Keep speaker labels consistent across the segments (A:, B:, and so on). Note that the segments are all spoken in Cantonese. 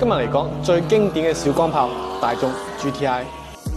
A: 今日嚟講最經典嘅小光炮大眾 GTI。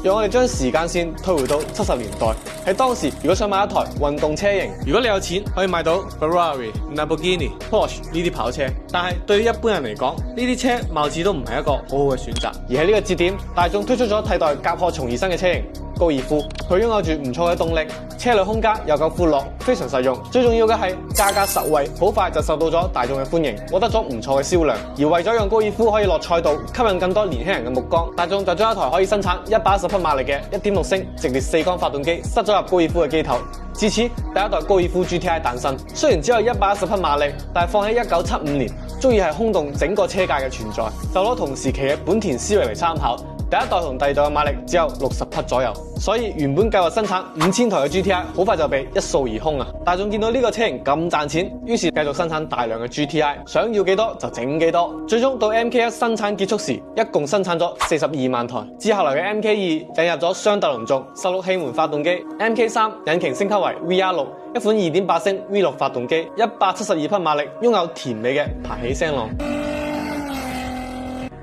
A: 讓我哋將時間線推回到70年代，喺當時如果想買一台運動車型，如果你有錢可以買到 Ferrari、Lamborghini、Porsche 呢啲跑車，但係對於一般人嚟講，呢啲車貌似都唔係一個好好嘅選擇。而喺呢個節點，大眾推出咗替代甲殼蟲而生嘅車型高爾夫，佢擁有住唔錯嘅動力，車內空間又夠寬敞，非常實用。最重要嘅係價格實惠，好快就受到咗大眾嘅歡迎，獲得咗唔錯嘅銷量。而為咗讓高爾夫可以落賽道，吸引更多年輕人嘅目光，大眾就將一台可以生產110匹馬力嘅 1.6 升直列4缸發動機塞咗入高爾夫嘅機頭。自此，第一代高爾夫 GTI 誕生。雖然只有110匹馬力，但係放喺1975年，足以係轟動整個車界嘅存在。就攞同時期嘅本田思域嚟參考，第一代同第二代嘅馬力只有60匹左右，所以原本計劃生產5000台嘅 GTI 好快就被一掃而空啊！大眾見到呢個車型咁賺錢，於是繼續生產大量嘅 GTI， 想要幾多就整幾多。最終到 MK1 生產結束時，一共生產咗42萬台。之後嚟嘅 MK2 引入咗雙突輪軸16氣門發動機 ，MK3 引擎升級為 VR6， 一款 2.8 升 V6 發動機，172匹馬力，擁有甜美嘅排氣聲浪。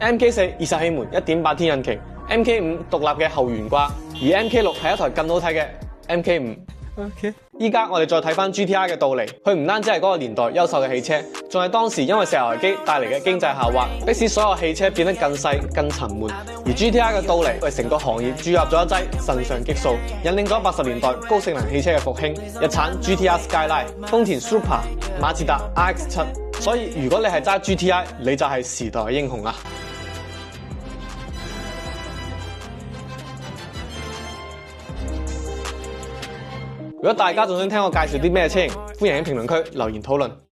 A: MK4 20氣門 1.8T 引擎 ，MK5 獨立嘅後懸掛，而 MK6 係一台更好睇嘅 MK5。依家我哋再睇翻 GTI 嘅到嚟，佢唔單止係嗰個年代優秀嘅汽車，仲係當時因為石油危機帶嚟嘅經濟下滑，迫使所有汽車變得更細、更沉悶。而 GTI 嘅到嚟為成個行業注入咗一劑腎上激素，引領咗80年代高性能汽車嘅復興。日產 GTR Skyline、豐田 Super、馬自達 RX7。所以如果你係揸 GTI， 你就係時代嘅英雄啊！如果大家仲想聽我介紹啲咩車型，歡迎喺評論區留言討論。